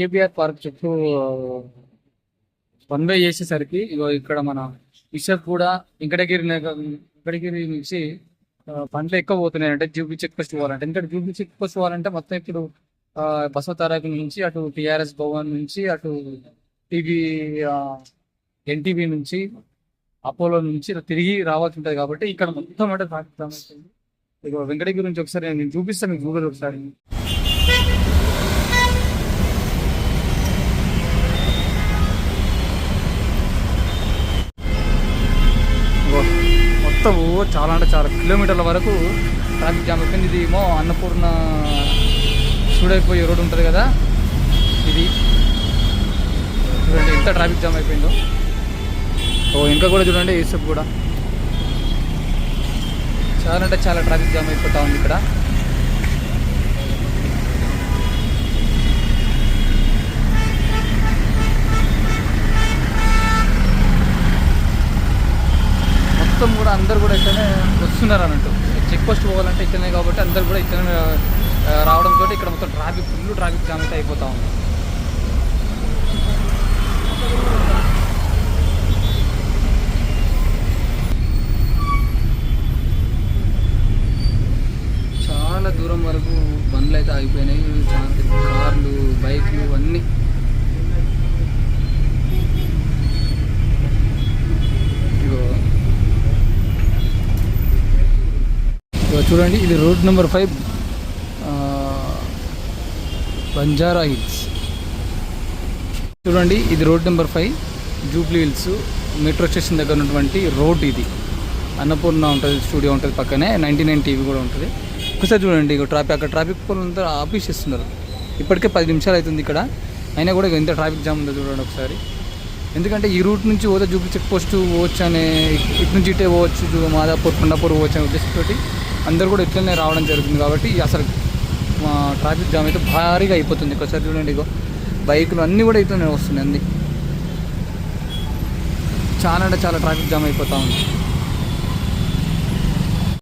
KBR park చుట్టూ one way చేసేసరికి ఇగో ఇక్కడ మన ఇషక్ కూడా వెంకటగిరి నుంచి బండ్లు ఎక్కువ పోతున్నాయి అంటే జూబ్లీ చెక్ పోస్ట్ పోవాలంటే. ఎందుకంటే జూబ్లీ చెక్ పోస్ట్ పోవాలంటే మొత్తం ఇప్పుడు బసవ తారక నుంచి అటు టిఆర్ఎస్ భవన్ నుంచి అటు టీవీ ఎన్టీవీ నుంచి అపోలో నుంచి ఇలా తిరిగి రావాల్సి ఉంటుంది కాబట్టి ఇక్కడ మొత్తం అంటే ట్రాఫిక్ జామ్ అవుతుంది. ఇక వెంకటగిరి నుంచి ఒకసారి నేను చూపిస్తాను మీకు గూగుల్ ఒకసారి. మొత్తం చాలా అంటే చాలా కిలోమీటర్ల వరకు ట్రాఫిక్ జామ్ అయిపోయింది. ఇది ఏమో అన్నపూర్ణ చూడైపోయే రోడ్ ఉంటుంది కదా, ఇది చూడండి ఎంత ట్రాఫిక్ జామ్ అయిపోయిందో. ఇంకా కూడా చూడండి యూసఫ్ కూడా చాలా అంటే చాలా ట్రాఫిక్ జామ్ అయిపోతా ఉంది ఇక్కడ. మొత్తం కూడా అందరు కూడా ఇక్కడనే వస్తున్నారు అన్నట్టు. చెక్ పోస్ట్ పోవాలంటే ఇక్కడనే కాబట్టి అందరు కూడా ఇక్కడనే రావడంతో ఇక్కడ మొత్తం ఫుల్ ట్రాఫిక్ జామ్ అయితే అయిపోతా ఉంది. చాలా దూరం వరకు బండ్లు అయితే ఆగిపోయినాయి. చాలా కార్లు, బైక్లు అన్నీ. చూడండి ఇది రోడ్ నెంబర్ 5 బంజారా హిల్స్. చూడండి ఇది road number 5 Jubilee hills metro station దగ్గర ఉన్నటువంటి రోడ్. ఇది అన్నపూర్ణ ఉంటుంది, స్టూడియో ఉంటుంది, పక్కనే 99 టీవీ కూడా ఉంటుంది. ఒకసారి చూడండి ఇక అక్కడ ట్రాఫిక్ పోలంతా ఆఫీస్ చేస్తున్నారు. ఇప్పటికే 10 నిమిషాలు అవుతుంది ఇక్కడ, అయినా కూడా ఎంత ట్రాఫిక్ జామ్ ఉందో చూడండి ఒకసారి. ఎందుకంటే ఈ రూట్ నుంచి పోతే జూబ్లీ చెక్ పోస్ట్ పోవచ్చు అనే, ఇటు నుంచి ఇటే పోవచ్చు, మాదాపూర్ కొండాపూర్ పోవచ్చు అనే ఉద్దేశంతో అందరు కూడా ఇట్లనే రావడం జరుగుతుంది. కాబట్టి అసలు ట్రాఫిక్ జామ్ అయితే భారీగా అయిపోతుంది. ఒకసారి చూడండి ఇగో బైకులు అన్నీ కూడా ఇట్లనే వస్తున్నాయి. అన్నీ చాలా అంటే చాలా ట్రాఫిక్ జామ్ అయిపోతూ ఉంది.